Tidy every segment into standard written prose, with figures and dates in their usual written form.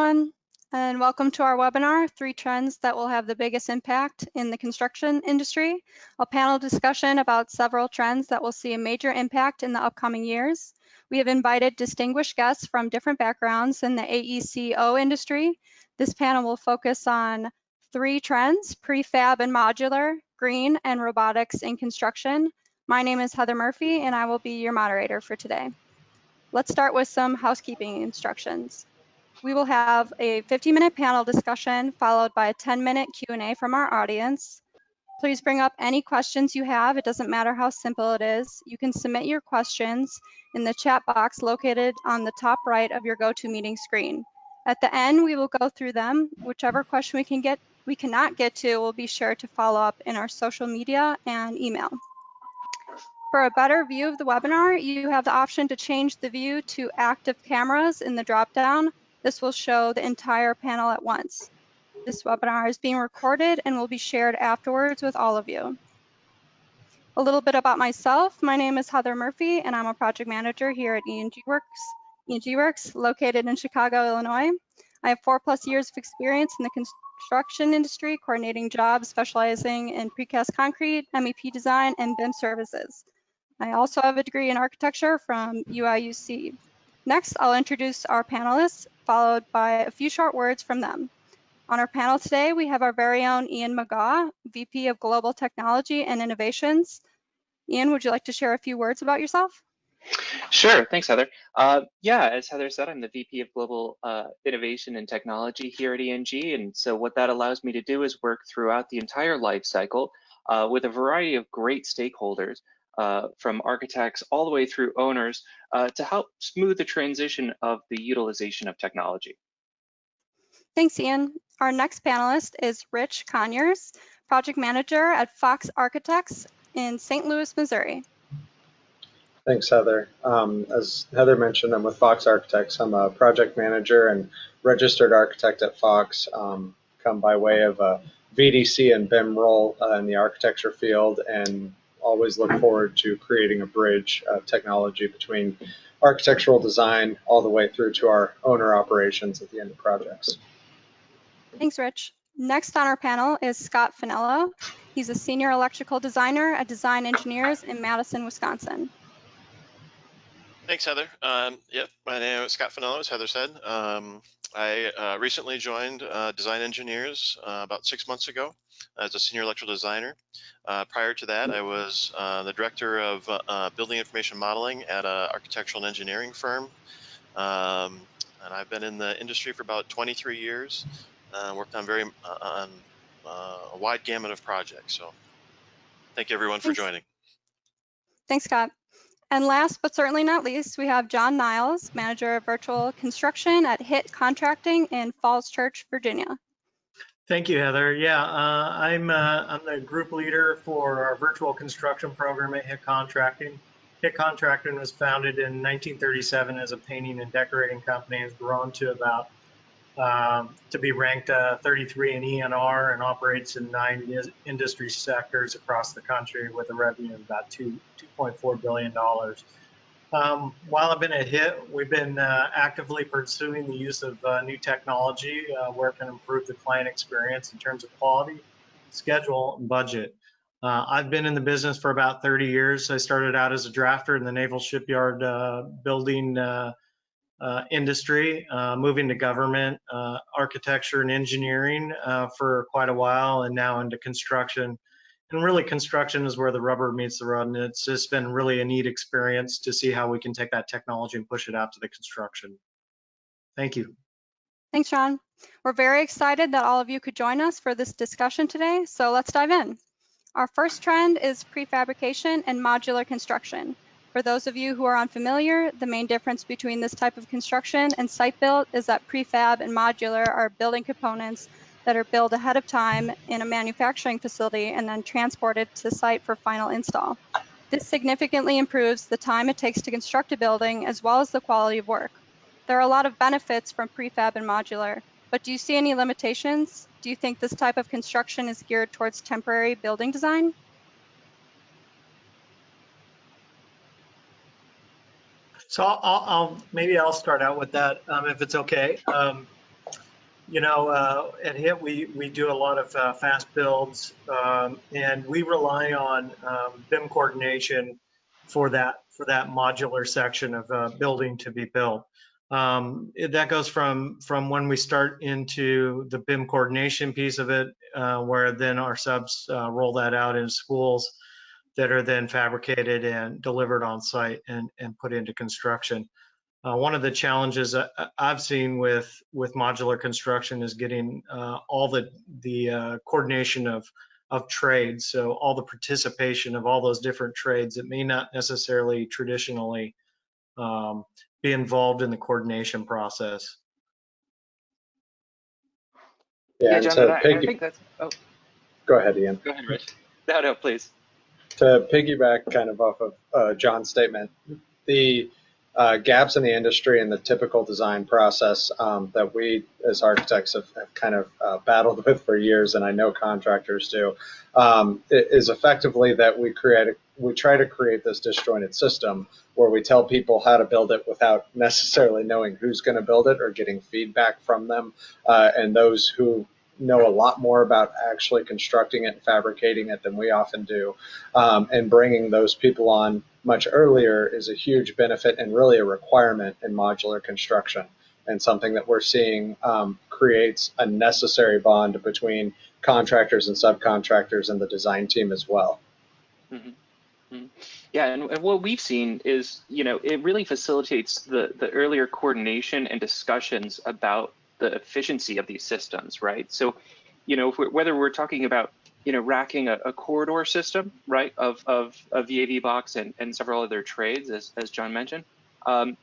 everyone, and welcome to our webinar, 3 Trends That Will Have the Biggest Impact in the Construction Industry, a panel discussion about several trends that will see a major impact in the upcoming years. We have invited distinguished guests from different backgrounds in the AECO industry. This panel will focus on 3 trends: prefab and modular, green, and robotics in construction. My name is Heather Murphy, and I will be your moderator for today. Let's start with some housekeeping instructions. We will have a 15-minute panel discussion followed by a 10-minute Q&A from our audience. Please bring up any questions you have. It doesn't matter how simple it is. You can submit your questions in the chat box located on the top right of your GoToMeeting screen. At the end, we will go through them. Whichever question we cannot get to, we'll be sure to follow up in our social media and email. For a better view of the webinar, you have the option to change the view to active cameras in the dropdown. This will show the entire panel at once. This webinar is being recorded and will be shared afterwards with all of you. A little bit about myself. My name is Heather Murphy, and I'm a project manager here at ENGworks, located in Chicago, Illinois. I have 4+ years of experience in the construction industry, coordinating jobs specializing in precast concrete, MEP design, and BIM services. I also have a degree in architecture from UIUC. Next, I'll introduce our panelists, followed by a few short words from them. On our panel today, we have our very own Ian McGaw, VP of Global Technology and Innovations. Ian, would you like to share a few words about yourself? Sure, thanks, Heather. Yeah, as Heather said, I'm the VP of Global Innovation and Technology here at ENG, and so what that allows me to do is work throughout the entire life cycle with a variety of great stakeholders, from architects all the way through owners, to help smooth the transition of the utilization of technology. Thanks, Ian. Our next panelist is Rich Conyers, Project Manager at Fox Architects in St. Louis, Missouri. Thanks, Heather. As Heather mentioned, I'm with Fox Architects. I'm a project manager and registered architect at Fox, come by way of a VDC and BIM role in the architecture field, and always look forward to creating a bridge of technology between architectural design all the way through to our owner operations at the end of projects. Thanks, Rich. Next on our panel is Scott Finello. He's a senior electrical designer at Design Engineers in Madison, Wisconsin. Thanks, Heather. Yep, my name is Scott Finello, as Heather said. I recently joined Design Engineers about 6 months ago as a senior electrical designer. Prior to that, I was the director of building information modeling at an architectural and engineering firm. And I've been in the industry for about 23 years, worked on a wide gamut of projects. So thank you, everyone, for joining. Thanks, Scott. And last but certainly not least, we have John Niles, Manager of Virtual Construction at HIT Contracting in Falls Church, Virginia. Thank you, Heather. Yeah, I'm the group leader for our virtual construction program at HIT Contracting. HIT Contracting was founded in 1937 as a painting and decorating company. Has grown to about to be ranked 33 in ENR and operates in 9 industry sectors across the country with a revenue of about $2.4 billion. While I've been at HIT, we've been actively pursuing the use of new technology where it can improve the client experience in terms of quality, schedule, and budget. I've been in the business for about 30 years. I started out as a drafter in the naval shipyard building industry, moving to government, architecture and engineering for quite a while, and now into construction. And really, construction is where the rubber meets the road, and it's just been really a neat experience to see how we can take that technology and push it out to the construction. Thank you. Thanks, John. We're very excited that all of you could join us for this discussion today, so let's dive in. Our first trend is prefabrication and modular construction. For those of you who are unfamiliar, the main difference between this type of construction and site build is that prefab and modular are building components that are built ahead of time in a manufacturing facility and then transported to site for final install. This significantly improves the time it takes to construct a building as well as the quality of work. There are a lot of benefits from prefab and modular, but do you see any limitations? Do you think this type of construction is geared towards temporary building design? So maybe I'll start out with that if it's okay. You know, at HIT we do a lot of fast builds, and we rely on BIM coordination for that modular section of building to be built. That goes from when we start into the BIM coordination piece of it, where then our subs roll that out in schools that are then fabricated and delivered on site and put into construction. One of the challenges I've seen with modular construction is getting all the coordination of trades, so all the participation of all those different trades that may not necessarily traditionally be involved in the coordination process. Yeah, and John, and to I think that's. Oh, go ahead, Ian. go ahead, Rich. No, please. To piggyback kind of off of John's statement, the gaps in the industry and the typical design process that we as architects have kind of battled with for years, and I know contractors do, is effectively that we try to create this disjointed system where we tell people how to build it without necessarily knowing who's going to build it or getting feedback from them, and those who know a lot more about actually constructing it and fabricating it than we often do, and bringing those people on much earlier is a huge benefit and really a requirement in modular construction, and something that we're seeing creates a necessary bond between contractors and subcontractors and the design team as well. Mm-hmm. Mm-hmm. Yeah, and what we've seen is, it really facilitates the earlier coordination and discussions about the efficiency of these systems, right? So, whether we're talking about, racking a corridor system, right, of a VAV box and several other trades, as John mentioned, or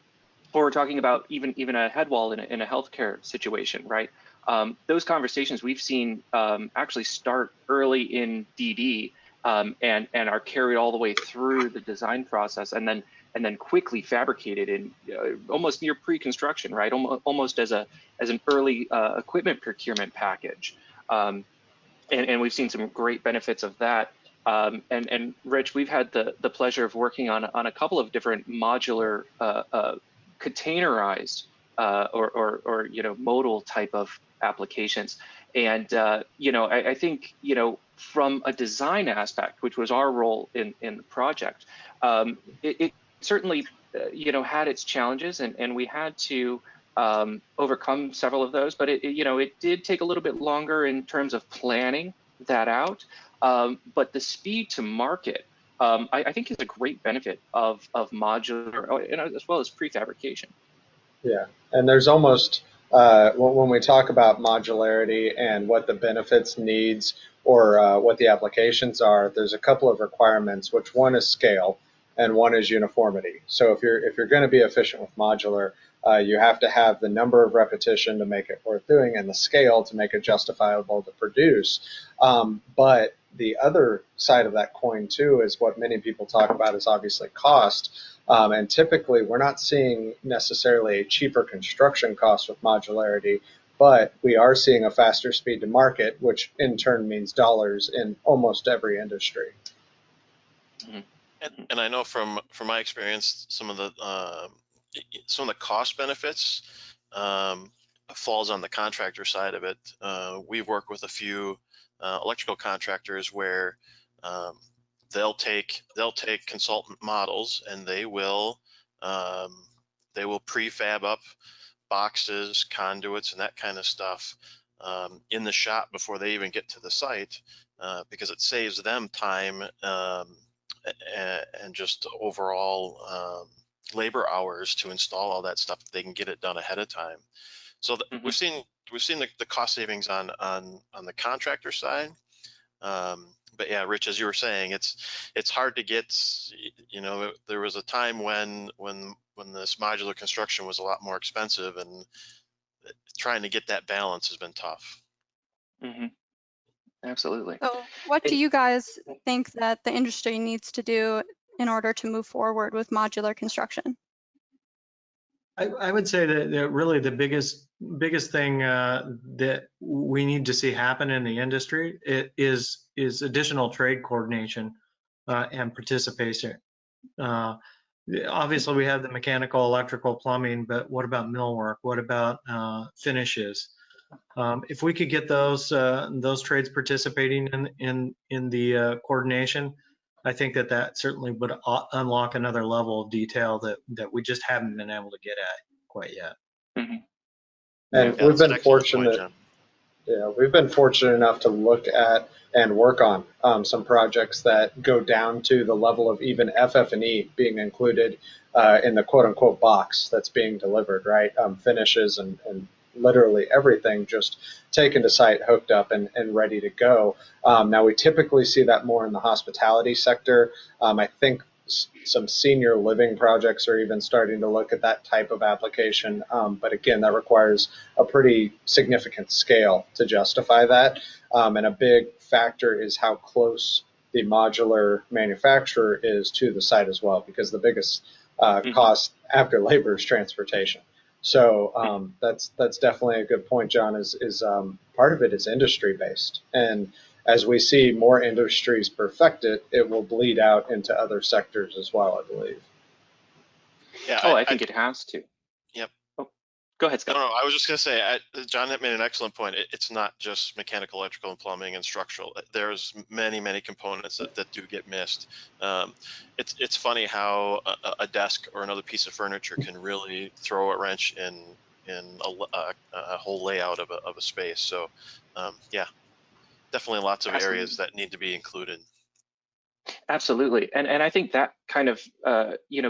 we're talking about even a head wall in a healthcare situation, right? Those conversations we've seen actually start early in DD. And are carried all the way through the design process, and then quickly fabricated in almost near pre-construction, right? Almost as an early equipment procurement package, and we've seen some great benefits of that. And Rich, we've had the pleasure of working on a couple of different modular containerized or modal type of applications. And I think from a design aspect, which was our role in the project, it certainly had its challenges, and we had to overcome several of those. But it did take a little bit longer in terms of planning that out. But the speed to market, I think, is a great benefit of modular, as well as prefabrication. Yeah, and there's almost, when we talk about modularity and what the benefits, needs, or what the applications are, there's a couple of requirements, which one is scale and one is uniformity. So if you're going to be efficient with modular, you have to have the number of repetition to make it worth doing and the scale to make it justifiable to produce. But the other side of that coin too is what many people talk about is obviously cost. And typically, we're not seeing necessarily a cheaper construction cost with modularity, but we are seeing a faster speed to market, which in turn means dollars in almost every industry. Mm-hmm. And I know from my experience, some of the cost benefits falls on the contractor side of it. We've worked with a few electrical contractors where they'll take consultant models and they will prefab up boxes, conduits, and that kind of stuff in the shop before they even get to the site, because it saves them time and just overall labor hours to install all that stuff. They can get it done ahead of time. So mm-hmm. we've seen the cost savings on the contractor side. But yeah, Rich, as you were saying, it's hard to get. There was a time when this modular construction was a lot more expensive, and trying to get that balance has been tough. Mm-hmm. Absolutely. So what do you guys think that the industry needs to do in order to move forward with modular construction? I would say that really the biggest thing that we need to see happen in the industry is additional trade coordination and participation. Obviously, we have the mechanical, electrical, plumbing, but what about millwork? What about finishes? If we could get those trades participating in the coordination, I think that certainly would unlock another level of detail that we just haven't been able to get at quite yet. Mm-hmm. And Yeah, we've that's an been excellent point, fortunate. John. Yeah, we've been fortunate enough to look at and work on some projects that go down to the level of even FF&E being included in the quote-unquote box that's being delivered, right? Finishes and literally everything just taken to site, hooked up, and ready to go. Now, we typically see that more in the hospitality sector. I think some senior living projects are even starting to look at that type of application. But again, that requires a pretty significant scale to justify that. And a big factor is how close the modular manufacturer is to the site as well, because the biggest cost after labor is transportation. So that's definitely a good point, John. Is part of it is industry based, and as we see more industries perfect it, it will bleed out into other sectors as well, I believe. Yeah, Oh, I think it has to. Yep. Oh, go ahead, Scott. No, I was just going to say, John made an excellent point. It's not just mechanical, electrical, and plumbing and structural. There's many components that do get missed. It's funny how a desk or another piece of furniture can really throw a wrench in a whole layout of a space. So, yeah, definitely lots of Absolutely. areas that need to be included. Absolutely, and I think that kind of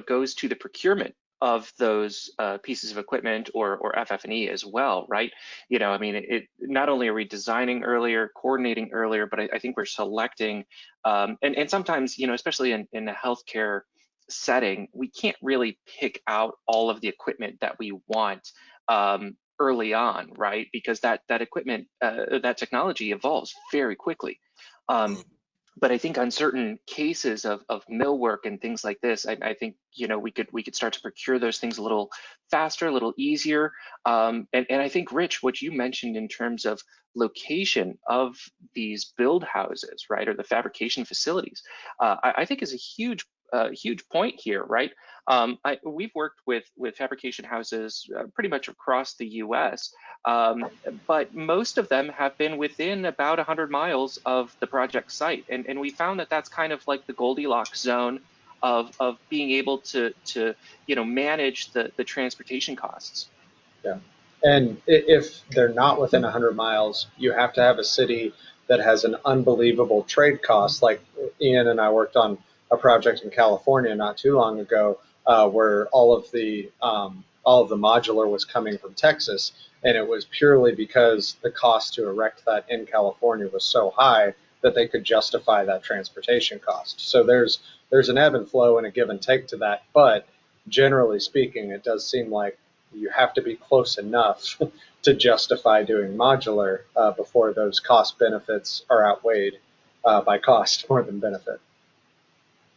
goes to the procurement of those pieces of equipment or FF&E as well, right? I mean, it not only are we designing earlier, coordinating earlier, but I think we're selecting, and sometimes, especially in a healthcare setting, we can't really pick out all of the equipment that we want early on, right? Because that equipment, that technology evolves very quickly. But I think on certain cases of millwork and things like this, I think we could start to procure those things a little faster, a little easier. And I think, Rich, what you mentioned in terms of location of these build houses, right, or the fabrication facilities, I think is a huge point here, right? We've worked with fabrication houses pretty much across the U.S., but most of them have been within about 100 miles of the project site, and we found that that's kind of like the Goldilocks zone of being able to manage the transportation costs. Yeah, and if they're not within 100 miles, you have to have a city that has an unbelievable trade cost. Like Ian and I worked on a project in California not too long ago, where all of the modular was coming from Texas, and it was purely because the cost to erect that in California was so high that they could justify that transportation cost. So there's an ebb and flow and a give and take to that, but generally speaking, it does seem like you have to be close enough to justify doing modular before those cost benefits are outweighed by cost more than benefit.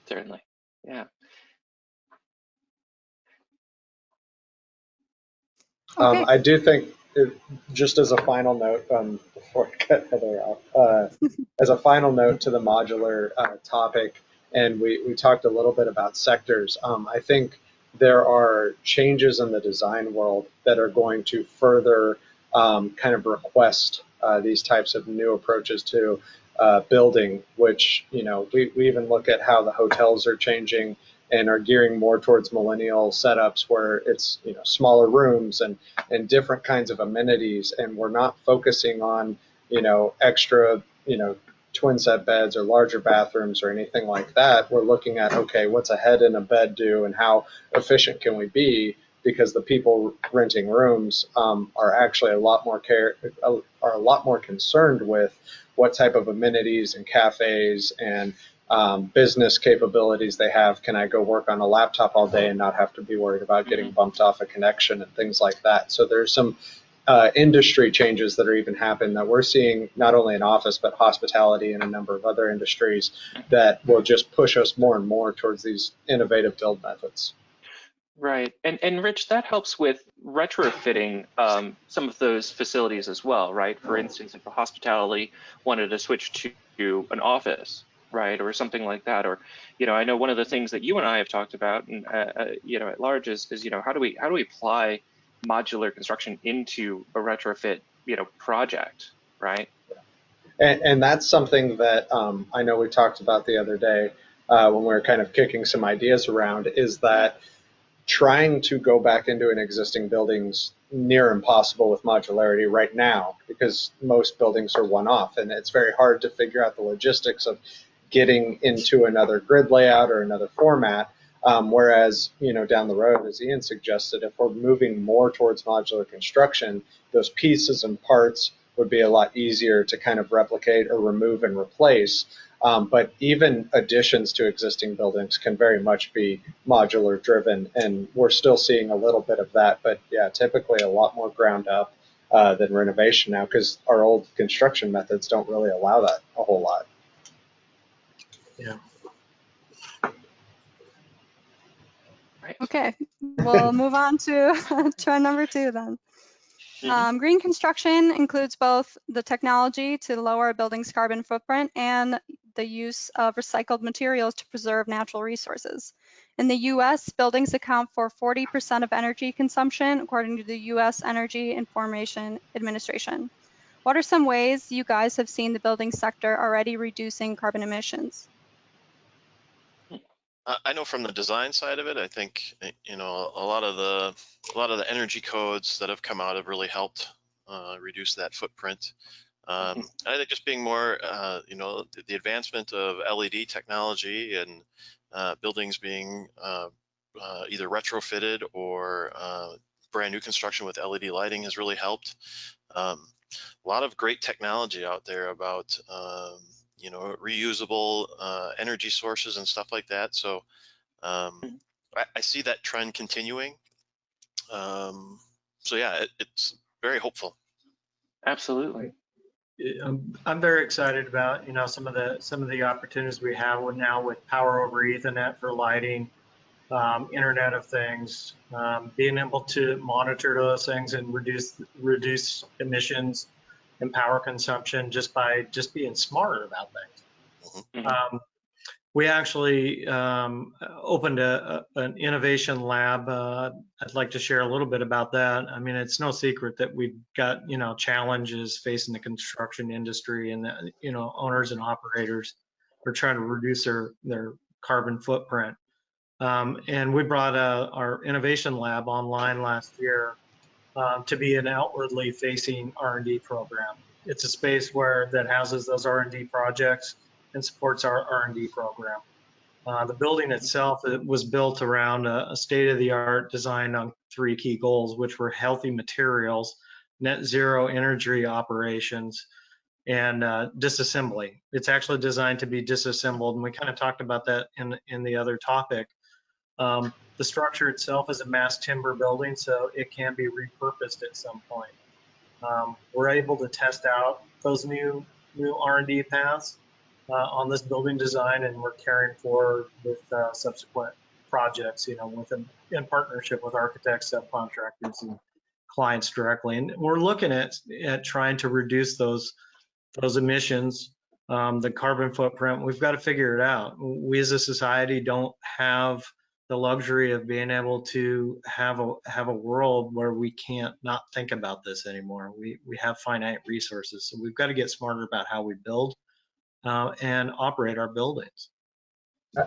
Certainly, yeah. Okay. I do think, just as a final note, before I cut Heather off, as a final note to the modular topic, and we talked a little bit about sectors, I think there are changes in the design world that are going to further kind of request these types of new approaches to building, which, we even look at how the hotels are changing and are gearing more towards millennial setups where it's smaller rooms and different kinds of amenities, and we're not focusing on extra twin set beds or larger bathrooms or anything like that. We're looking at, okay, what's a head and a bed do and how efficient can we be, because the people renting rooms are actually a lot more concerned with what type of amenities and cafes and business capabilities they have. Can I go work on a laptop all day and not have to be worried about getting bumped off a connection and things like that? So there's some industry changes that are even happening that we're seeing not only in office but hospitality and a number of other industries that will just push us more and more towards these innovative build methods. Right, and Rich, that helps with retrofitting some of those facilities as well, right? For instance, if a hospitality wanted to switch to an office, right, or something like that, or I know one of the things that you and I have talked about, and at large is how do we apply modular construction into a retrofit, project, right? And that's something that I know we talked about the other day when we were kind of kicking some ideas around, is that trying to go back into an existing building's near impossible with modularity right now, because most buildings are one-off, and it's very hard to figure out the logistics of getting into another grid layout or another format. Whereas, down the road, as Ian suggested, if we're moving more towards modular construction, those pieces and parts would be a lot easier to kind of replicate or remove and replace. But even additions to existing buildings can very much be modular driven, and we're still seeing a little bit of that. But yeah, typically a lot more ground up than renovation now, because our old construction methods don't really allow that a whole lot. Yeah. Okay, we'll move on to trend number 2 then. Green construction includes both the technology to lower a building's carbon footprint and the use of recycled materials to preserve natural resources. In the US, buildings account for 40% of energy consumption, according to the US Energy Information Administration. What are some ways you guys have seen the building sector already reducing carbon emissions? I know from the design side of it, I think a lot of the energy codes that have come out have really helped reduce that footprint. I think just being more, the advancement of LED technology and buildings being either retrofitted or brand new construction with LED lighting has really helped. A lot of great technology out there about reusable energy sources and stuff like that. So I see that trend continuing. So yeah, it's very hopeful. Absolutely. I'm very excited about some of the opportunities we have now with power over Ethernet for lighting, Internet of Things, being able to monitor those things and reduce emissions and power consumption just by being smarter about things. We actually opened an innovation lab. I'd like to share a little bit about that. I mean, it's no secret that we've got challenges facing the construction industry, and owners and operators are trying to reduce their carbon footprint. And we brought our innovation lab online last year to be an outwardly facing R&D program. It's a space that houses those R&D projects and supports our R&D program. The building itself, it was built around a state-of-the-art design on 3 key goals, which were healthy materials, net zero energy operations, and disassembly. It's actually designed to be disassembled, and we kind of talked about that in the other topic. The structure itself is a mass timber building, so it can be repurposed at some point. We're able to test out those new R&D paths on this building design, and we're carrying forward with subsequent projects, in partnership with architects, subcontractors, and clients directly. And we're looking at trying to reduce those emissions, the carbon footprint. We've got to figure it out. We as a society don't have the luxury of being able to have a world where we can't not think about this anymore. We have finite resources, so we've got to get smarter about how we build and operate our buildings.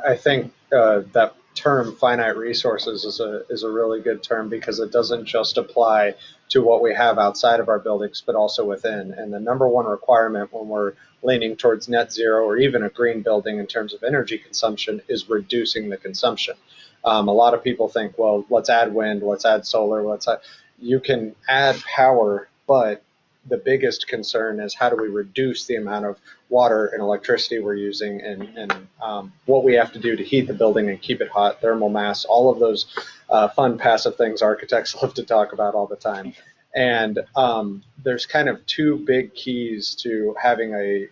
I think that term finite resources is a really good term, because it doesn't just apply to what we have outside of our buildings, but also within. And the number one requirement when we're leaning towards net zero or even a green building in terms of energy consumption is reducing the consumption. A lot of people think, well, let's add wind, let's add solar, you can add power, but the biggest concern is how do we reduce the amount of water and electricity we're using, and what we have to do to heat the building and keep it hot, thermal mass, all of those fun passive things architects love to talk about all the time. And there's kind of 2 big keys to having a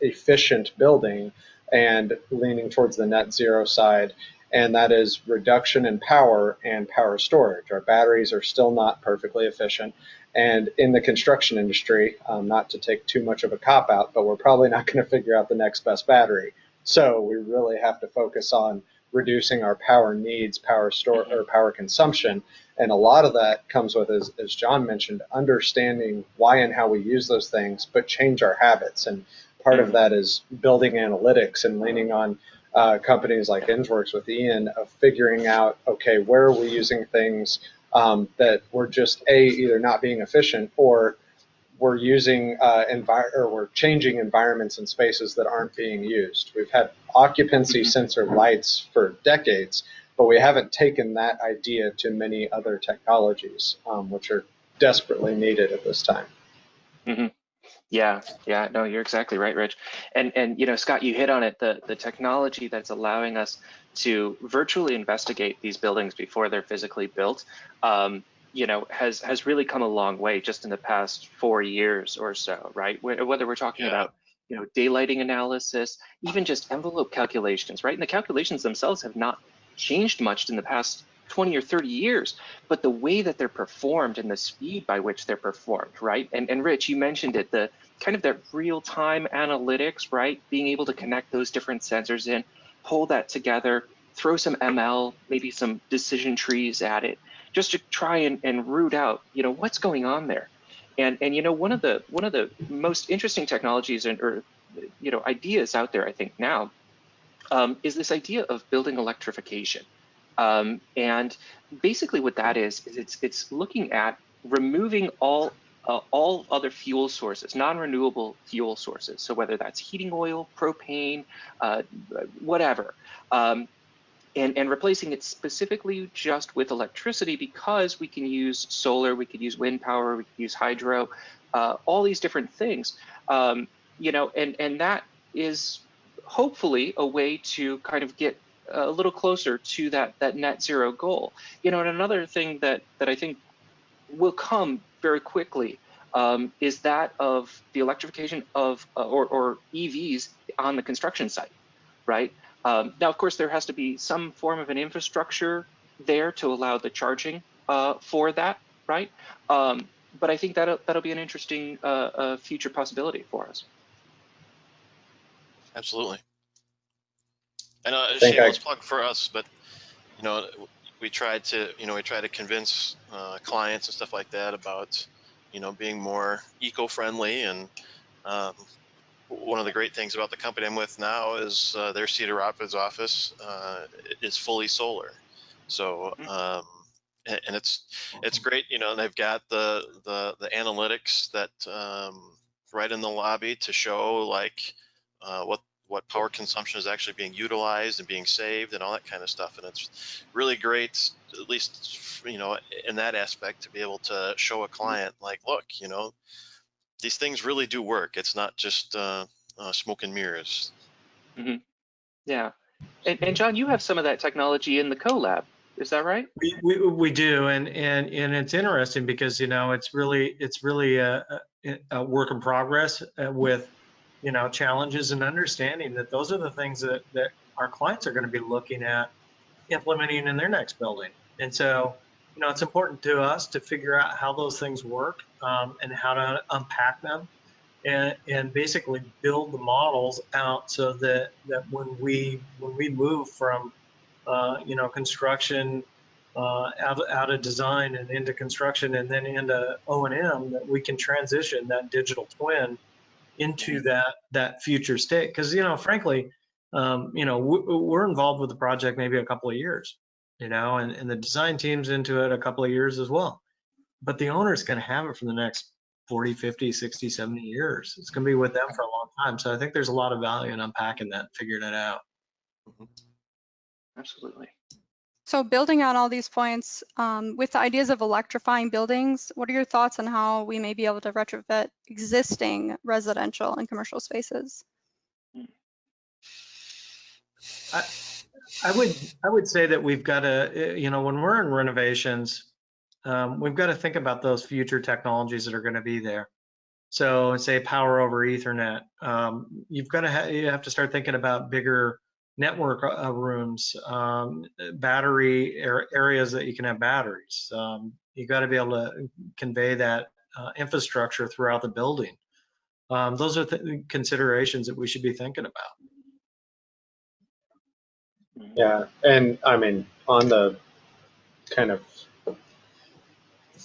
efficient building and leaning towards the net zero side, and that is reduction in power and power storage. Our batteries are still not perfectly efficient. And in the construction industry, not to take too much of a cop-out, but we're probably not going to figure out the next best battery. So we really have to focus on reducing our power needs, power consumption, And a lot of that comes with, as John mentioned, understanding why and how we use those things, but change our habits. And part of that is building analytics and leaning on companies like ENGworks with Ian of figuring out, okay, where are we using things that we're just either not being efficient, or we're using or we're changing environments and spaces that aren't being used. We've had occupancy sensor lights for decades, but we haven't taken that idea to many other technologies, which are desperately needed at this time. Mm-hmm. Yeah, no, you're exactly right, Rich. And you know, Scott, you hit on it, the technology that's allowing us to virtually investigate these buildings before they're physically built, you know, has really come a long way just in the past 4 years or so, right? Whether we're talking about, you know, daylighting analysis, even just envelope calculations, right? And the calculations themselves have not changed much in the past 20 or 30 years, but the way that they're performed and the speed by which they're performed, right? And Rich, you mentioned it, the kind of that real-time analytics, right? Being able to connect those different sensors in, pull that together, throw some ML, maybe some decision trees at it, just to try and root out, you know, what's going on there. And you know, one of the most interesting technologies or you know, ideas out there, I think now, is this idea of building electrification. And basically what that is it's looking at removing all other fuel sources, non-renewable fuel sources. So whether that's heating oil, propane, whatever, and replacing it specifically just with electricity, because we can use solar, we could use wind power, we could use hydro, all these different things, you know, and that is hopefully a way to kind of get a little closer to that net zero goal. You know, and another thing that I think will come very quickly is that of the electrification of or EVs on the construction site, right? Now, of course, there has to be some form of an infrastructure there to allow the charging for that, right? But I think that'll be an interesting future possibility for us. Absolutely. And a shameless plug for us, but you know, we try to convince clients and stuff like that about, you know, being more eco-friendly. And one of the great things about the company I'm with now is their Cedar Rapids office is fully solar. So and it's great, you know. And they've got the analytics that right in the lobby to show like what power consumption is actually being utilized and being saved and all that kind of stuff. And it's really great, at least, you know, in that aspect, to be able to show a client like, look, you know, these things really do work. It's not just smoke and mirrors. Mm-hmm. Yeah. And John, you have some of that technology in the collab, is that right? We do, and it's interesting because, you know, it's really a work in progress with, you know, challenges and understanding that those are the things that our clients are going to be looking at implementing in their next building. And so, you know, it's important to us to figure out how those things work and how to unpack them and basically build the models out so that when we move from you know, construction out of design and into construction and then into O&M, that we can transition that digital twin into that future state. Because, you know, frankly, you know, we're involved with the project maybe a couple of years, you know, and the design team's into it a couple of years as well. But the owner's going to have it for the next 40, 50, 60, 70 years. It's going to be with them for a long time. So I think there's a lot of value in unpacking that, figuring it out. Absolutely. So building on all these points, with the ideas of electrifying buildings, what are your thoughts on how we may be able to retrofit existing residential and commercial spaces? I would say that we've got to, you know, when we're in renovations, we've got to think about those future technologies that are going to be there. So say power over Ethernet, you have to start thinking about bigger network rooms, battery areas that you can have batteries. You got to be able to convey that infrastructure throughout the building. Those are considerations that we should be thinking about. Yeah, and I mean, on the kind of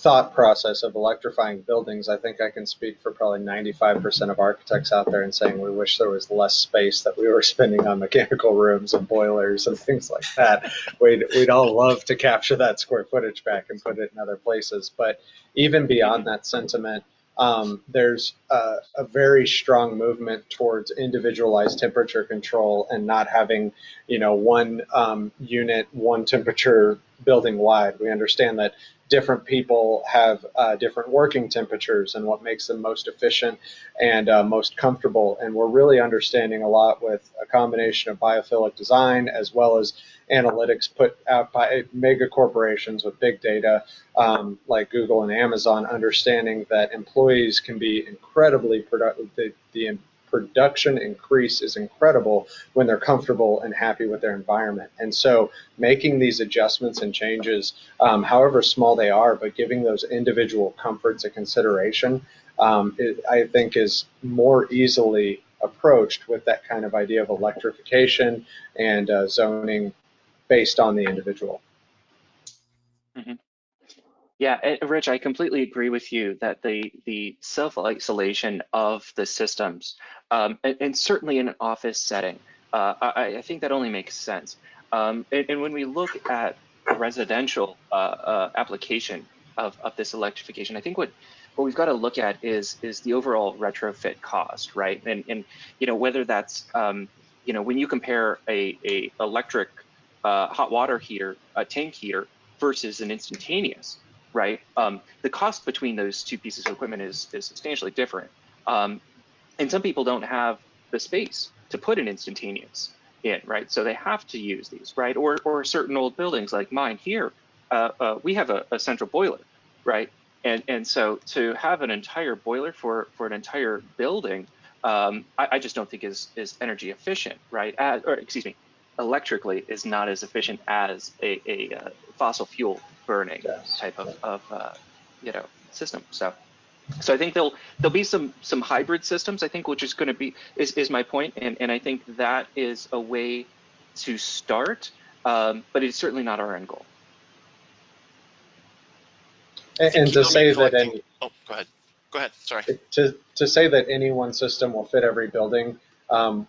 thought process of electrifying buildings, I think I can speak for probably 95% of architects out there in saying we wish there was less space that we were spending on mechanical rooms and boilers and things like that. We'd all love to capture that square footage back and put it in other places. But even beyond that sentiment, there's a very strong movement towards individualized temperature control and not having, one unit, one temperature building wide. We understand that different people have different working temperatures and what makes them most efficient and most comfortable. And we're really understanding a lot with a combination of biophilic design as well as analytics put out by mega corporations with big data like Google and Amazon, understanding that employees can be incredibly productive. The production increase is incredible when they're comfortable and happy with their environment. And so making these adjustments and changes, however small they are, but giving those individual comforts a consideration, I think is more easily approached with that kind of idea of electrification and zoning based on the individual. Mm-hmm. Yeah, Rich, I completely agree with you that the self-isolation of the systems, and certainly in an office setting, I think that only makes sense. And when we look at residential application of this electrification, I think what we've got to look at is the overall retrofit cost, right? And whether that's when you compare a electric hot water heater, a tank heater versus an instantaneous, right? The cost between those two pieces of equipment is substantially different. And some people don't have the space to put an instantaneous in, right? So they have to use these, right? Or certain old buildings like mine here, we have a central boiler, right? And so to have an entire boiler for an entire building, I just don't think is energy efficient, right? Or excuse me, electrically is not as efficient as a fossil fuel burning type of system. So I think there'll be some hybrid systems, I think, which is going to be is my point, and I think that is a way to start, but it's certainly not our end goal. And to say that oh, go ahead. Sorry. To say that any one system will fit every building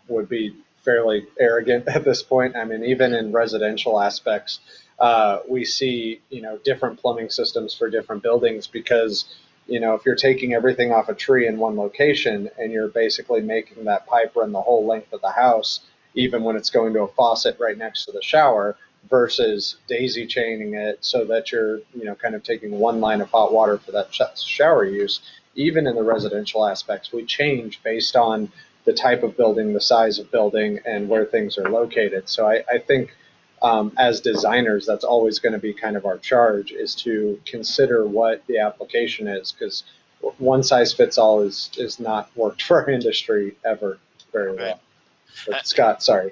would be fairly arrogant at this point. I mean, even in residential aspects, we see different plumbing systems for different buildings because if you're taking everything off a tree in one location and you're basically making that pipe run the whole length of the house, even when it's going to a faucet right next to the shower, versus daisy chaining it so that you're kind of taking one line of hot water for that shower use. Even in the residential aspects, we change based on the type of building, the size of building, and where things are located. So I think as designers, that's always going to be kind of our charge, is to consider what the application is, because one size fits all is not worked for our industry ever very well. But Scott, sorry.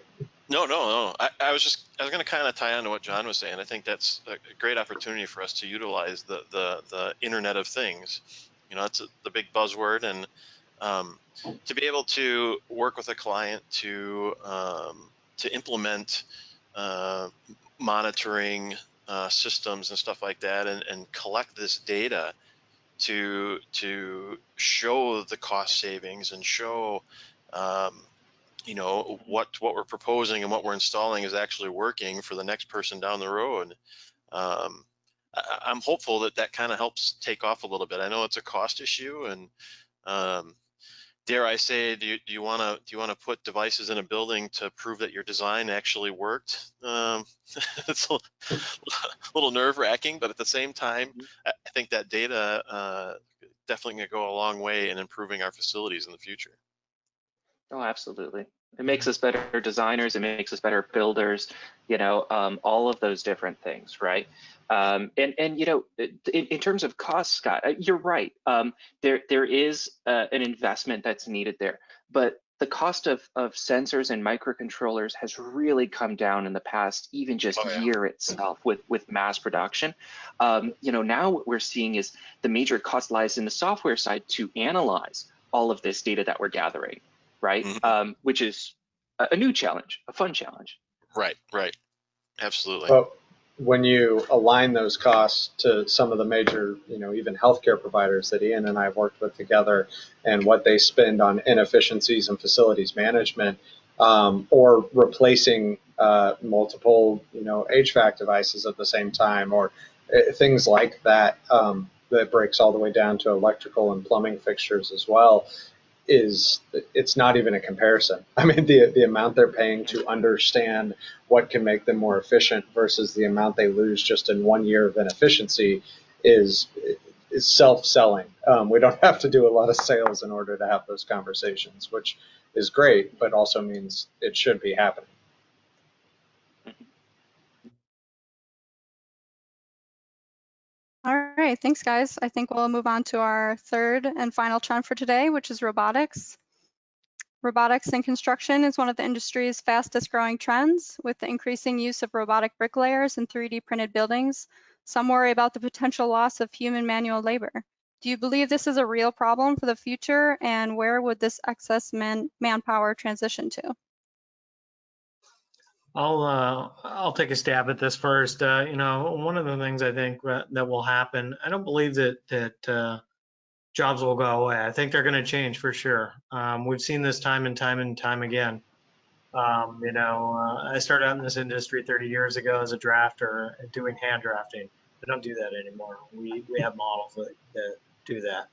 No. I was going to kind of tie on to what John was saying. I think that's a great opportunity for us to utilize the Internet of Things. That's the big buzzword, and to be able to work with a client to implement monitoring systems and stuff like that, and collect this data to show the cost savings and show what we're proposing and what we're installing is actually working for the next person down the road. I'm hopeful that kind of helps take off a little bit. I know it's a cost issue, and dare I say, do you want to put devices in a building to prove that your design actually worked? It's a little nerve-wracking, but at the same time, I think that data definitely going to go a long way in improving our facilities in the future. Oh, absolutely. It makes us better designers. It makes us better builders. All of those different things, right? And in terms of cost, Scott, you're right. There is an investment that's needed there, but the cost of sensors and microcontrollers has really come down in the past, even just year itself with mass production. Now what we're seeing is the major cost lies in the software side to analyze all of this data that we're gathering, right? Mm-hmm. Which is a new challenge, a fun challenge. Right. Absolutely. Well, when you align those costs to some of the major, even healthcare providers that Ian and I have worked with together, and what they spend on inefficiencies in facilities management, or replacing multiple, HVAC devices at the same time, or things like that, that breaks all the way down to electrical and plumbing fixtures as well, it's not even a comparison. I mean, the amount they're paying to understand what can make them more efficient versus the amount they lose just in 1 year of inefficiency is self-selling. We don't have to do a lot of sales in order to have those conversations, which is great, but also means it should be happening. All right, thanks guys. I think we'll move on to our third and final trend for today, which is robotics. Robotics in construction is one of the industry's fastest growing trends. With the increasing use of robotic bricklayers and 3D printed buildings, some worry about the potential loss of human manual labor. Do you believe this is a real problem for the future, and where would this excess manpower transition to? I'll take a stab at this first. One of the things I think that will happen, I don't believe that jobs will go away. I think they're going to change for sure. We've seen this time and time again. I started out in this industry 30 years ago as a drafter doing hand drafting. We don't do that anymore. We have models that do that.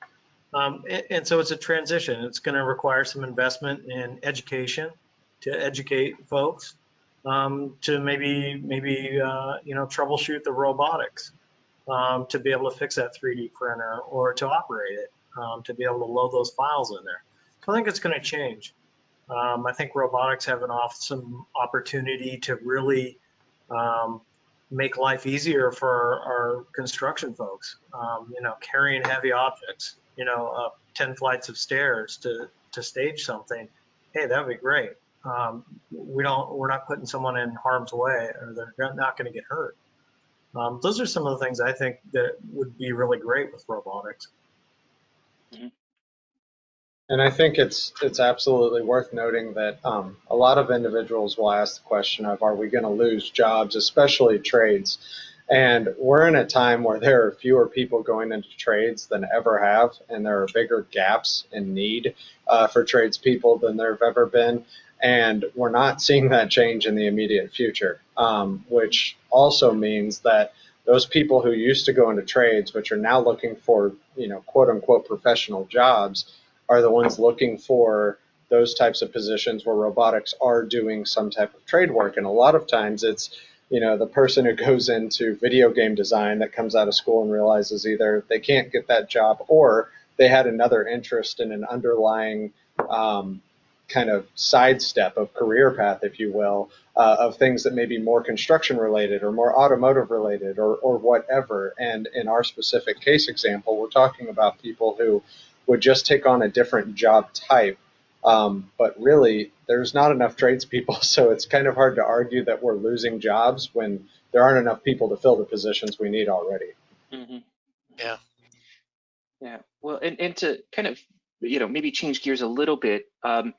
And so it's a transition. It's going to require some investment in education to educate folks, to maybe troubleshoot the robotics, to be able to fix that 3D printer or to operate it, to be able to load those files in there. So I think it's going to change. I think robotics have an awesome opportunity to really make life easier for our construction folks. Carrying heavy objects, 10 flights of stairs to stage something. Hey, that'd be great. We're not putting someone in harm's way, or they're not going to get hurt. Those are some of the things I think that would be really great with robotics. Mm-hmm. And I think it's absolutely worth noting that a lot of individuals will ask the question of, are we going to lose jobs, especially trades? And we're in a time where there are fewer people going into trades than ever have, and there are bigger gaps in need for tradespeople than there have ever been. And we're not seeing that change in the immediate future, which also means that those people who used to go into trades, which are now looking for, quote unquote, professional jobs, are the ones looking for those types of positions where robotics are doing some type of trade work. And a lot of times it's, the person who goes into video game design that comes out of school and realizes either they can't get that job or they had another interest in an underlying kind of sidestep of career path, if you will, of things that may be more construction related or more automotive related or whatever. And in our specific case example, we're talking about people who would just take on a different job type. But really, there's not enough tradespeople, so it's kind of hard to argue that we're losing jobs when there aren't enough people to fill the positions we need already. Mm-hmm. Yeah. Yeah. Well, and to kind of, maybe change gears a little bit, I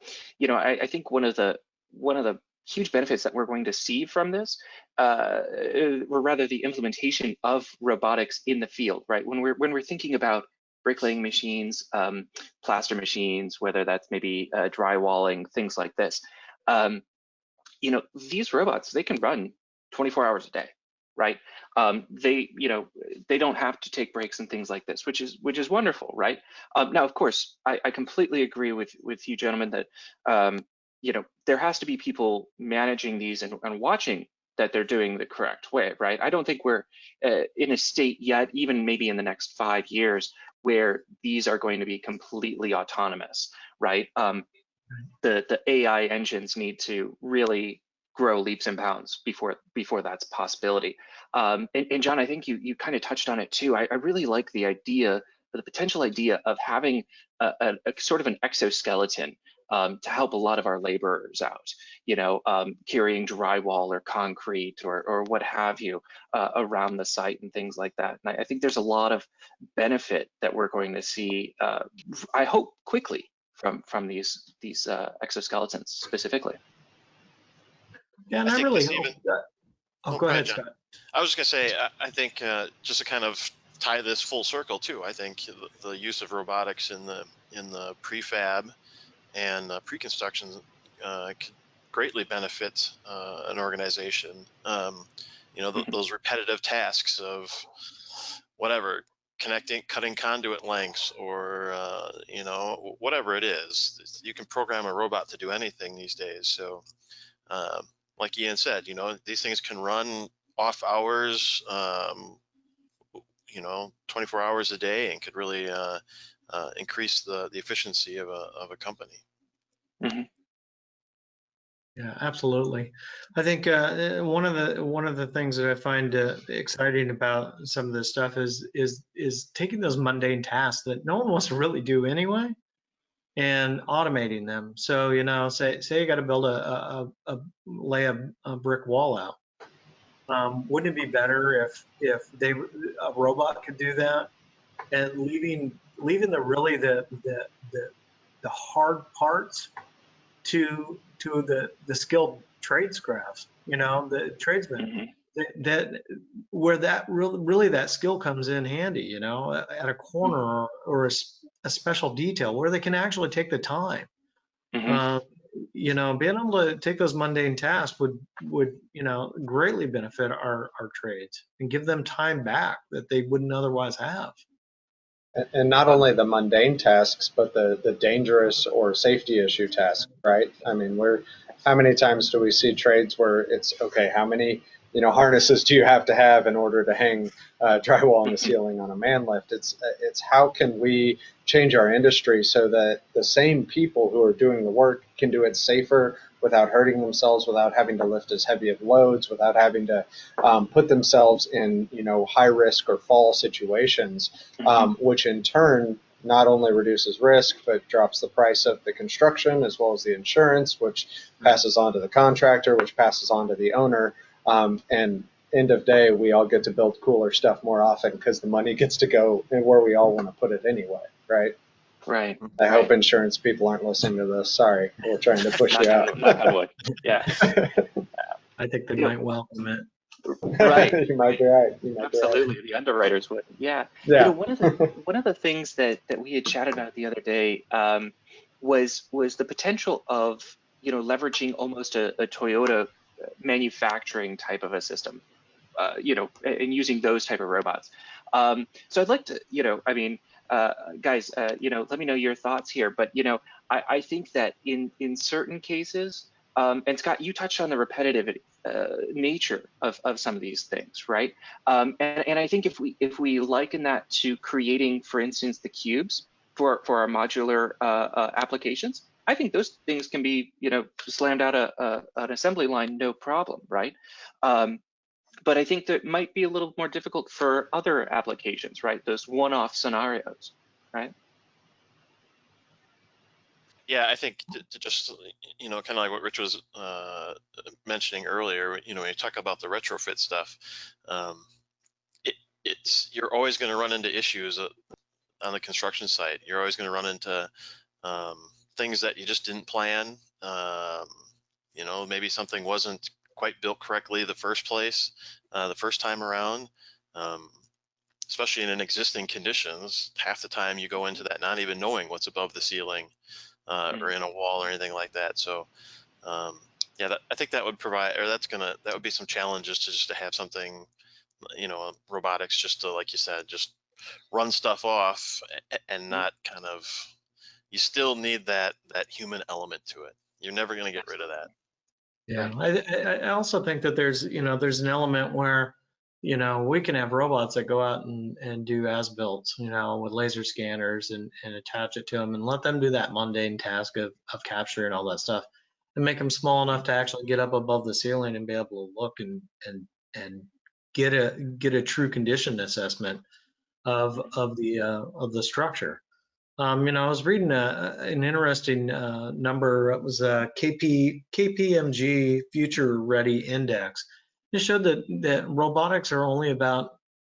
think one of the huge benefits that we're going to see from this, or rather the implementation of robotics in the field, right? When we're thinking about bricklaying machines, plaster machines, whether that's maybe drywalling, things like this, these robots, they can run 24 hours a day, right? They don't have to take breaks and things like this, which is wonderful, right? Now, of course, I completely agree with you gentlemen that there has to be people managing these and watching that they're doing the correct way, right? I don't think we're in a state yet, even maybe in the next 5 years, where these are going to be completely autonomous, right? The AI engines need to really grow leaps and bounds before that's a possibility. And John, I think you kind of touched on it too. I really like the potential idea of having a sort of an exoskeleton to help a lot of our laborers out, carrying drywall or concrete or what have you around the site and things like that. And I think there's a lot of benefit that we're going to see, I hope quickly, from these exoskeletons specifically. Yeah, and I really hope that. Oh, go ahead, Scott. I was just gonna say, I think just to kind of tie this full circle too, I think the use of robotics in the prefab and pre-construction could greatly benefit an organization. You know, those repetitive tasks of whatever, cutting conduit lengths, or you know, whatever it is. You can program a robot to do anything these days. So, like Ian said, you know, these things can run off hours, you know, 24 hours a day, and could really increase the efficiency of a company. Mm-hmm. Yeah, absolutely. I think one of the things that I find exciting about some of this stuff is taking those mundane tasks that no one wants to really do anyway, and automating them. So, you know, say you got to build lay a brick wall out. Wouldn't it be better if a robot could do that, and leaving the hard parts to the skilled tradescrafts, you know, the tradesmen, that where that really that skill comes in handy, you know, at a corner or a special detail where they can actually take the time. You know, being able to take those mundane tasks would you know, greatly benefit our trades and give them time back that they wouldn't otherwise have. And not only the mundane tasks, but the dangerous or safety issue tasks, right? I mean, how many times do we see trades where it's, okay, how many, you know, harnesses do you have to have in order to hang drywall on the ceiling on a man lift? It's how can we change our industry so that the same people who are doing the work can do it safer, without hurting themselves, without having to lift as heavy of loads, without having to put themselves in, you know, high risk or fall situations, which in turn not only reduces risk, but drops the price of the construction as well as the insurance, which passes on to the contractor, which passes on to the owner. And end of day, we all get to build cooler stuff more often because the money gets to go where we all want to put it anyway, right? Right. I hope insurance people aren't listening to this. Sorry, we're trying to push you out. Knock on wood. Yeah. I think they might welcome it. Right. You might be right. Absolutely. The underwriters would. Yeah. Yeah. You know, one of the things that we had chatted about the other day was the potential of, you know, leveraging almost a Toyota manufacturing type of a system, you know, and using those type of robots. So I'd like to, you know, I mean, guys, you know, let me know your thoughts here. But, you know, I think that in certain cases, and Scott, you touched on the repetitive nature of some of these things, right? And I think if we liken that to creating, for instance, the cubes for our modular applications, I think those things can be, you know, slammed out an assembly line, no problem, right? But I think that might be a little more difficult for other applications, right? Those one-off scenarios, right? Yeah, I think to just, you know, kind of like what Rich was mentioning earlier, you know, when you talk about the retrofit stuff, it's you're always going to run into issues on the construction site. You're always going to run into things that you just didn't plan. You know, maybe something wasn't quite built correctly the first time around. Especially in existing conditions, half the time you go into that not even knowing what's above the ceiling or in a wall or anything like that. So yeah, I think that would provide, or that would be some challenges to just to have something, you know, robotics just to, like you said, just run stuff off and not kind of, you still need that human element to it. You're never going to get rid of that. Yeah, I also think that there's, you know, there's an element where, you know, we can have robots that go out and do as-built, you know, with laser scanners and attach it to them and let them do that mundane task of capturing all that stuff and make them small enough to actually get up above the ceiling and be able to look and get a true condition assessment of the structure. You know, I was reading an interesting number. It was a KPMG Future Ready Index. It showed that robotics are only about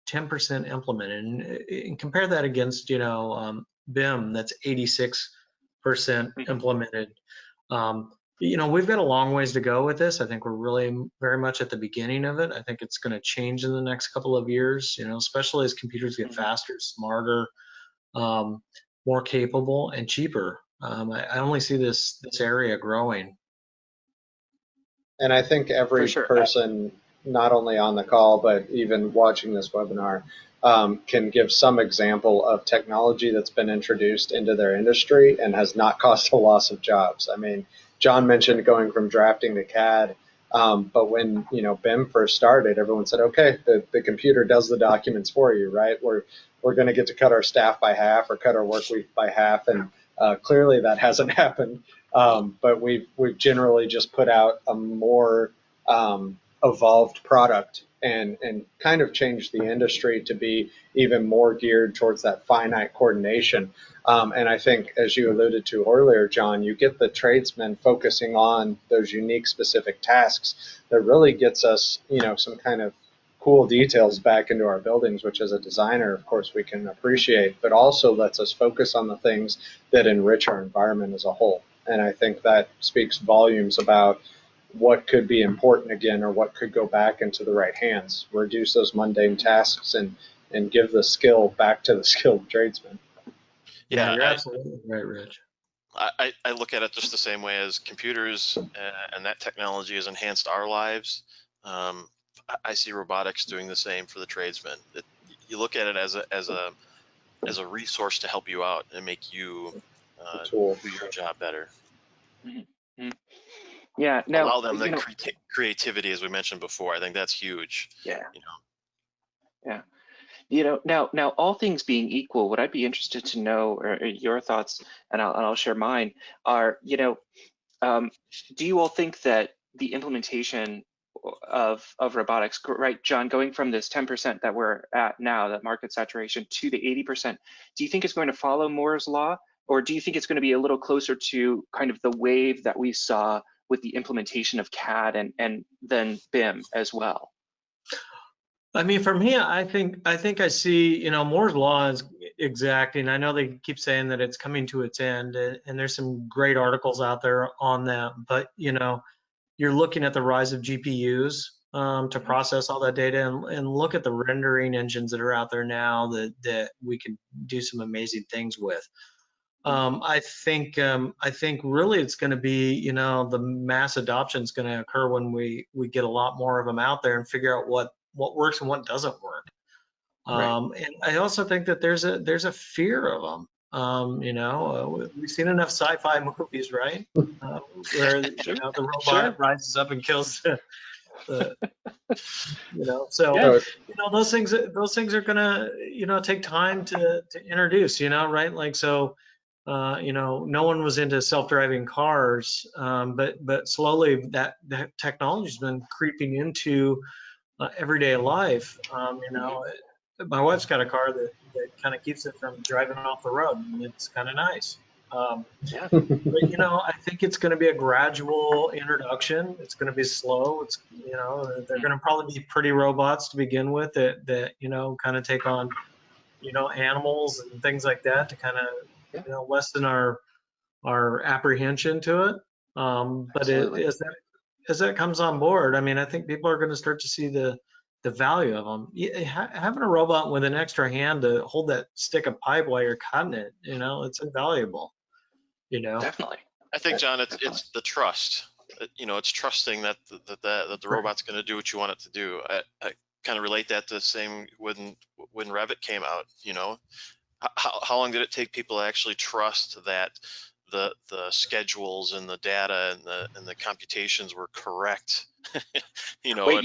10% implemented, and compare that against, you know, BIM, that's 86% implemented. We've got a long ways to go with this. I think we're really very much at the beginning of it. I think it's going to change in the next couple of years, especially as computers get faster, smarter, more capable, and cheaper. I only see this area growing. And I think every For sure. person, not only on the call, but even watching this webinar, can give some example of technology that's been introduced into their industry and has not caused a loss of jobs. I mean, John mentioned going from drafting to CAD, but when BIM first started, everyone said, okay, the computer does the documents for you, right? We're going to get to cut our staff by half or cut our work week by half, and clearly that hasn't happened. But we've generally just put out a more evolved product and kind of changed the industry to be even more geared towards that finite coordination. And I think, as you alluded to earlier, John, you get the tradesmen focusing on those unique specific tasks that really gets us, some kind of cool details back into our buildings, which as a designer, of course, we can appreciate, but also lets us focus on the things that enrich our environment as a whole. And I think that speaks volumes about what could be important again, or what could go back into the right hands, reduce those mundane tasks and give the skill back to the skilled tradesman. Yeah, you're absolutely right, Rich. I look at it just the same way as computers and that technology has enhanced our lives. I see robotics doing the same for the tradesmen. You look at it as a resource to help you out and make you do your job better. Mm-hmm. Yeah. Now, allow them the creativity, as we mentioned before. I think that's huge. Yeah. Yeah. Now, all things being equal, what I'd be interested to know, or your thoughts, and I'll share mine, are, do you all think that the implementation of robotics, right, John, going from this 10% that we're at now, that market saturation, to the 80%, do you think it's going to follow Moore's law, or do you think it's going to be a little closer to kind of the wave that we saw with the implementation of CAD and then BIM as well? I mean, for me, I think I see, Moore's law is exacting. I know they keep saying that it's coming to its end, and there's some great articles out there on that. But you're looking at the rise of GPUs to process all that data, and look at the rendering engines that are out there now that we can do some amazing things with. I think really it's going to be, the mass adoption is going to occur when we get a lot more of them out there and figure out what works and what doesn't work. Right. And I also think that there's a fear of them. We've seen enough sci-fi movies, right? Where the robot rises up and kills the so Yeah. those things are gonna take time to introduce, right? Like, so no one was into self-driving cars, but slowly that technology's been creeping into everyday life. My wife's got a car that kind of keeps it from driving off the road, and it's kind of nice. Yeah. But I think it's going to be a gradual introduction. It's going to be slow. It's they're going to probably be pretty robots to begin with that kind of take on animals and things like that to kind of lessen our apprehension to it. But as that comes on board, I mean, I think people are going to start to see the value of them. Having a robot with an extra hand to hold that stick of pipe while you're cutting it, it's invaluable. Definitely. I think, John, it's the trust. It's trusting that the robot's going to do what you want it to do. I kind of relate that to the same when Revit came out. How long did it take people to actually trust that the schedules and the data and the computations were correct? Wait,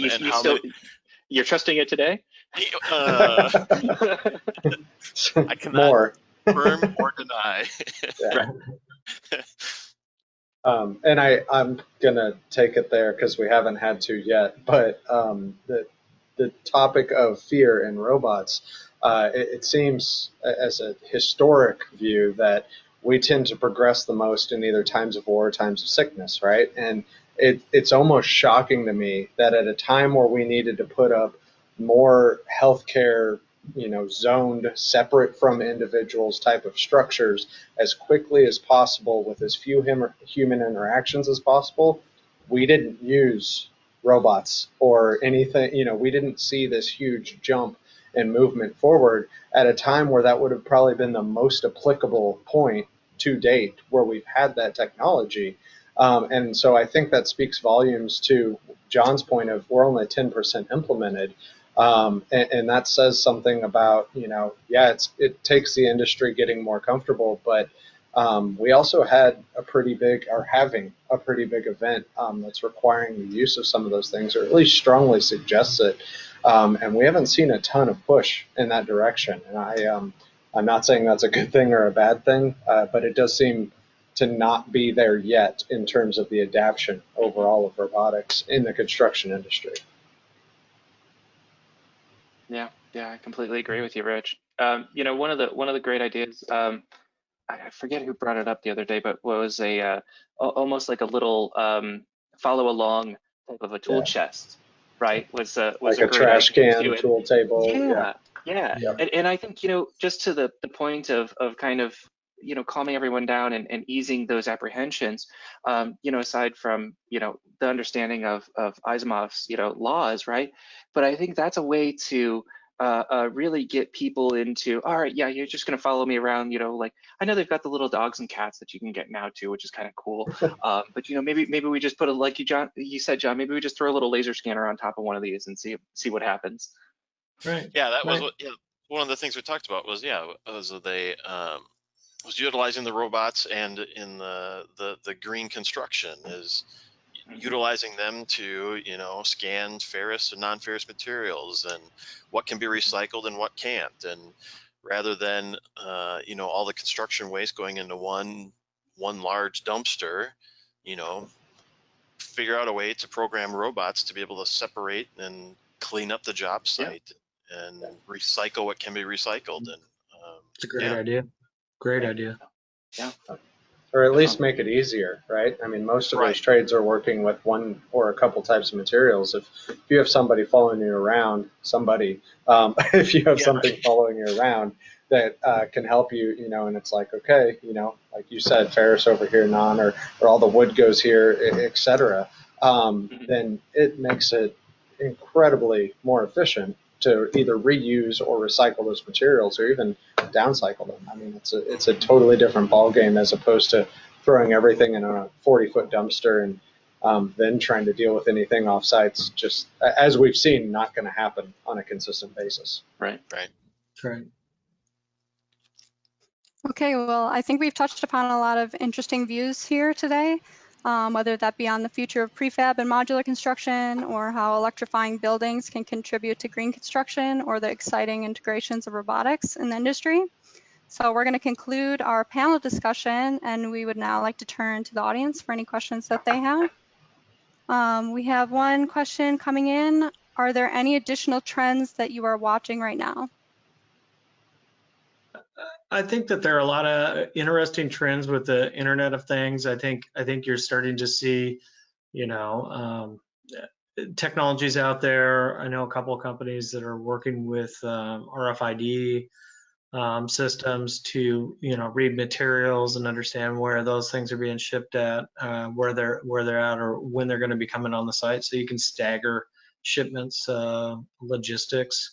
you're trusting it today? I cannot confirm or deny. And I'm gonna take it there because we haven't had to yet. But the topic of fear in robots, it seems as a historic view that we tend to progress the most in either times of war or times of sickness, right? And it's almost shocking to me that at a time where we needed to put up more healthcare zoned separate from individuals type of structures as quickly as possible with as few human interactions as possible, we didn't use robots or anything. We didn't see this huge jump in movement forward at a time where that would have probably been the most applicable point to date where we've had that technology. And so I think that speaks volumes to John's point of we're only 10% implemented. And that says something about, it takes the industry getting more comfortable, but we also had having a pretty big event that's requiring the use of some of those things, or at least strongly suggests it. And we haven't seen a ton of push in that direction. And I'm not saying that's a good thing or a bad thing, but it does seem to not be there yet in terms of the adoption overall of robotics in the construction industry. Yeah, I completely agree with you, Rich. One of the great ideas, I forget who brought it up the other day, but was almost like a little follow along type of a tool chest, right? Was like a a great trash idea can, too. tool table. Yeah. Yep. And I think, just to the point of kind of, calming everyone down and easing those apprehensions, aside from, the understanding of Asimov's, laws, right? But I think that's a way to really get people into, all right, yeah, you're just going to follow me around, like, I know they've got the little dogs and cats that you can get now too, which is kind of cool. But, maybe we just put like you said, John, maybe we just throw a little laser scanner on top of one of these and see what happens. Right. Yeah, that was Right. one of the things we talked about was they was utilizing the robots, and in the green construction is utilizing them to scan ferrous and non-ferrous materials and what can be recycled and what can't, and rather than all the construction waste going into one large dumpster, figure out a way to program robots to be able to separate and clean up the job site and recycle what can be recycled. And It's a great idea. Great idea. Yeah. Or at least make it easier, right? I mean, most of those trades are working with one or a couple types of materials. If you have somebody following you around, if you have something following you around that can help you, and it's like, okay, like you said, ferrous over here, non, or all the wood goes here, etc. Then it makes it incredibly more efficient to either reuse or recycle those materials, or even downcycle them. I mean, it's a totally different ballgame as opposed to throwing everything in a 40-foot dumpster and then trying to deal with anything off-site's, just as we've seen, not going to happen on a consistent basis. Right. Okay, well, I think we've touched upon a lot of interesting views here today, whether that be on the future of prefab and modular construction, or how electrifying buildings can contribute to green construction, or the exciting integrations of robotics in the industry. So we're going to conclude our panel discussion, and we would now like to turn to the audience for any questions that they have. We have one question coming in. Are there any additional trends that you are watching right now? I think that there are a lot of interesting trends with the Internet of Things. I think you're starting to see, technologies out there. I know a couple of companies that are working with RFID systems to read materials and understand where those things are being shipped at, where they're at, or when they're going to be coming on the site, so you can stagger shipments, logistics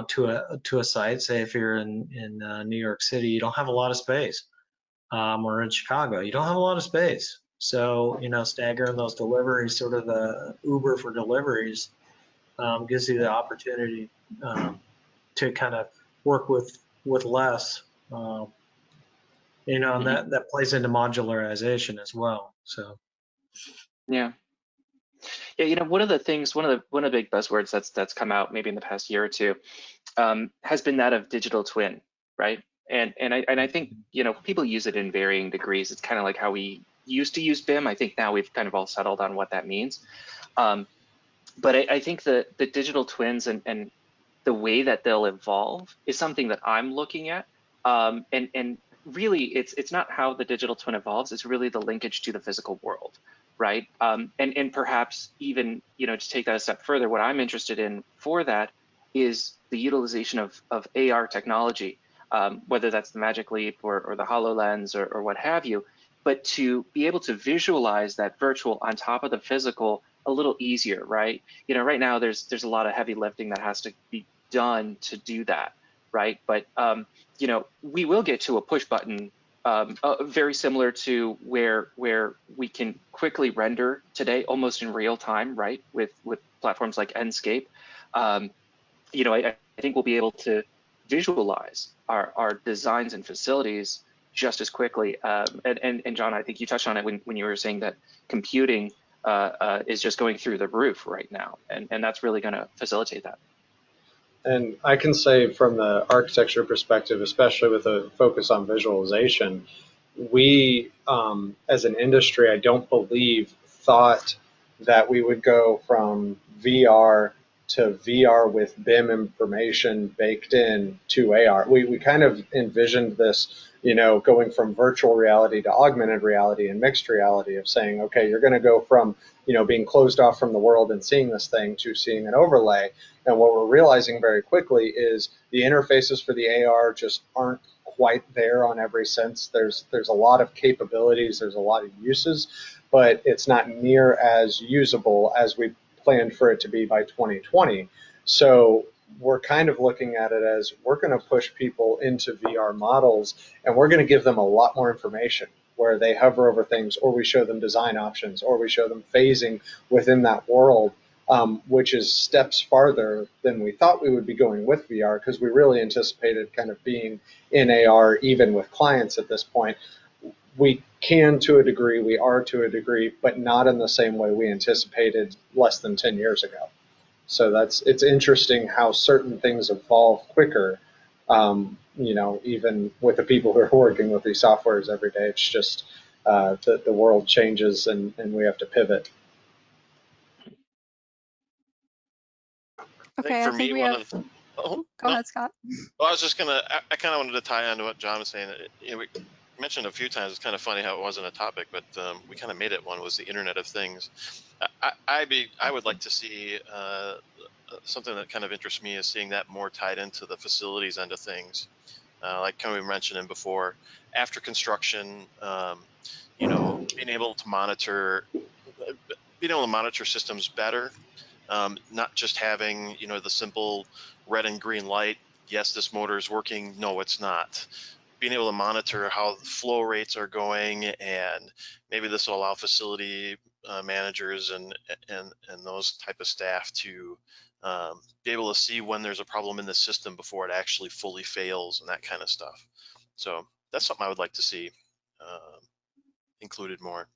to a site. Say if you're in New York City, you don't have a lot of space, or in Chicago, you don't have a lot of space. So staggering those deliveries, sort of the Uber for deliveries, gives you the opportunity to kind of work with less, and that plays into modularization as well. So Yeah, one of the big buzzwords that's come out maybe in the past year or two has been that of digital twin, right? And I think people use it in varying degrees. It's kind of like how we used to use BIM. I think now we've kind of all settled on what that means. But I think the digital twins and the way that they'll evolve is something that I'm looking at. And really, it's not how the digital twin evolves. It's really the linkage to the physical world, right? And perhaps even to take that a step further, what I'm interested in for that is the utilization of AR technology, whether that's the Magic Leap or the HoloLens or what have you, but to be able to visualize that virtual on top of the physical a little easier, right? You know, right now there's a lot of heavy lifting that has to be done to do that, right? But you know, we will get to a push button very similar to where we can quickly render today, almost in real time, right? With platforms like Enscape, you know, I think we'll be able to visualize our designs and facilities just as quickly. And John, I think you touched on it when you were saying that computing is just going through the roof right now, and that's really going to facilitate that. And I can say from the architecture perspective, especially with a focus on visualization, we, as an industry, I don't believe thought that we would go from VR to VR with BIM information baked in to AR. We kind of envisioned this, you know, going from virtual reality to augmented reality and mixed reality, of saying, okay, you're going to go from, you know, being closed off from the world and seeing this thing to seeing an overlay. And what we're realizing very quickly is the interfaces for the AR just aren't quite there on every sense. There's a lot of capabilities, there's a lot of uses, but it's not near as usable as we planned for it to be by 2020. So we're kind of looking at it as, we're going to push people into VR models, and we're going to give them a lot more information where they hover over things, or we show them design options, or we show them phasing within that world, which is steps farther than we thought we would be going with VR, because we really anticipated kind of being in AR even with clients at this point. We can to a degree, we are to a degree, but not in the same way we anticipated less than 10 years ago. So it's interesting how certain things evolve quicker. You know, even with the people who are working with these softwares every day, it's just the world changes and we have to pivot. Okay, for I think me, we one have. of the, oh, Go no. ahead, Scott. Well, I was just gonna, I kind of wanted to tie on to what John was saying. You know, we mentioned a few times, it's kind of funny how it wasn't a topic, but we kind of made it one, was the Internet of Things. I would like to see something that kind of interests me is seeing that more tied into the facilities end of things. Like kind of we mentioned before, after construction, you know, being able to monitor systems better. Not just having, you know, the simple red and green light. Yes, this motor is working. No, it's not. Being able to monitor how the flow rates are going, and maybe this will allow facility managers and those type of staff to be able to see when there's a problem in the system before it actually fully fails and that kind of stuff. So that's something I would like to see included more.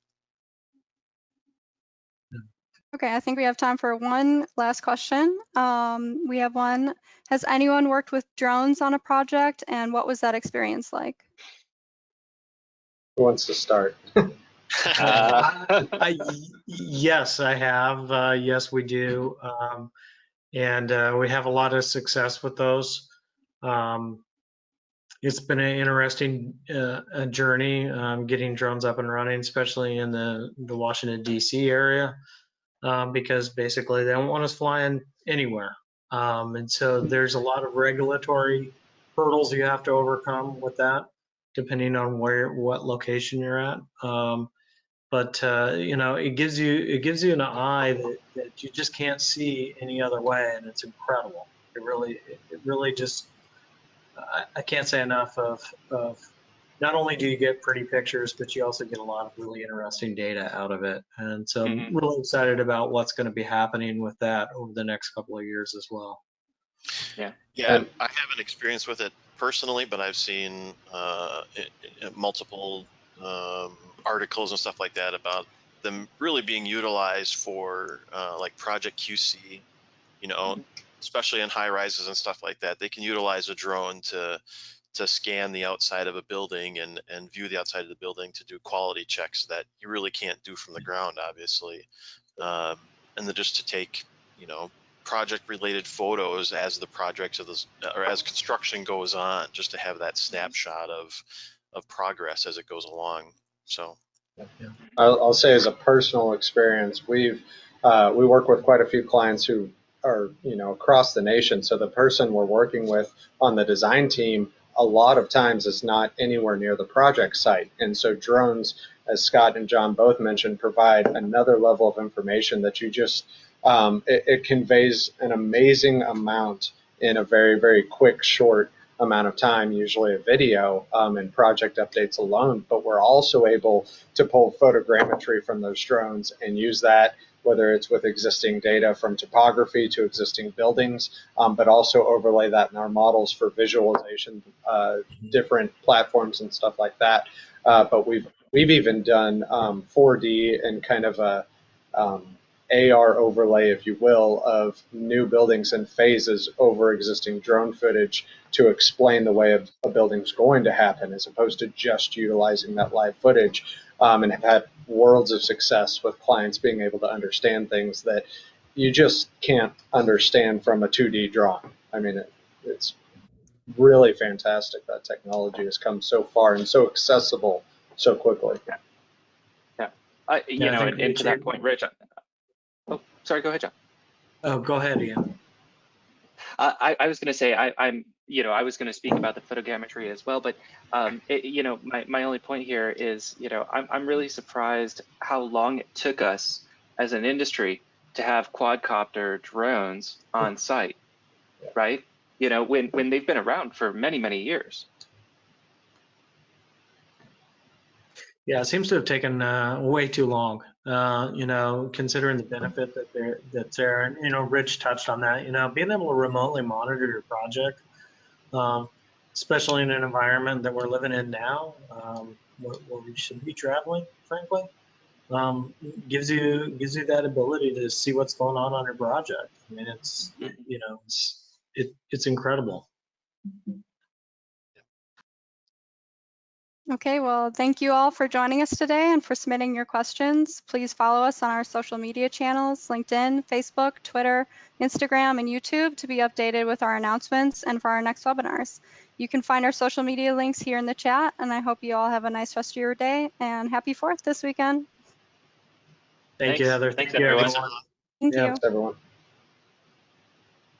Okay, I think we have time for one last question. We have one. Has anyone worked with drones on a project, and what was that experience like? Who wants to start? Yes, I have. Yes, we do. And we have a lot of success with those. It's been an interesting journey getting drones up and running, especially in the Washington, D.C. area, because basically they don't want us flying anywhere. And so there's a lot of regulatory hurdles you have to overcome with that, depending on what location you're at. But you know, it gives you an eye that you just can't see any other way, and it's incredible. It really just, I can't say enough of not only do you get pretty pictures, but you also get a lot of really interesting data out of it. And so I'm really excited about what's going to be happening with that over the next couple of years as well. Yeah. Yeah, I haven't experienced with it personally, but I've seen multiple articles and stuff like that about them really being utilized for like project QC, you know, especially in high rises and stuff like that. They can utilize a drone to scan the outside of a building and view the outside of the building to do quality checks that you really can't do from the ground, obviously. And then just to take, you know, project related photos as the projects of this, or as construction goes on, just to have that snapshot of progress as it goes along. So I'll say, as a personal experience, we work with quite a few clients who are, you know, across the nation. So the person we're working with on the design team a lot of times is not anywhere near the project site. And so drones, as Scott and John both mentioned, provide another level of information that you just, it conveys an amazing amount in a very, very quick, short amount of time, usually a video, and project updates alone. But we're also able to pull photogrammetry from those drones and use that, whether it's with existing data from topography to existing buildings, but also overlay that in our models for visualization, different platforms and stuff like that. But we've even done 4D and kind of a AR overlay, if you will, of new buildings and phases over existing drone footage to explain the way a building's going to happen, as opposed to just utilizing that live footage, and have had worlds of success with clients being able to understand things that you just can't understand from a 2D drawing. I mean, it's really fantastic that technology has come so far and so accessible so quickly. Yeah. You know, and to that point, Rich. Oh, sorry. Go ahead, John. Oh, go ahead, Ian. I was going to say I'm you know, I was going to speak about the photogrammetry as well, but you know, my only point here is, you know, I'm really surprised how long it took us as an industry to have quadcopter drones on site, right? You know, when they've been around for many years. Yeah, it seems to have taken way too long. You know, considering the benefit that's there, and you know, Rich touched on that. You know, being able to remotely monitor your project, especially in an environment that we're living in now, where we should be traveling, frankly, gives you that ability to see what's going on your project. I mean, it's you know, it's incredible. Okay, well, thank you all for joining us today and for submitting your questions. Please follow us on our social media channels, LinkedIn, Facebook, Twitter, Instagram, and YouTube to be updated with our announcements and for our next webinars. You can find our social media links here in the chat, and I hope you all have a nice rest of your day and happy 4th this weekend. Thank you, Heather. Thanks, Thank you, everyone. everyone. Thank you. Everyone.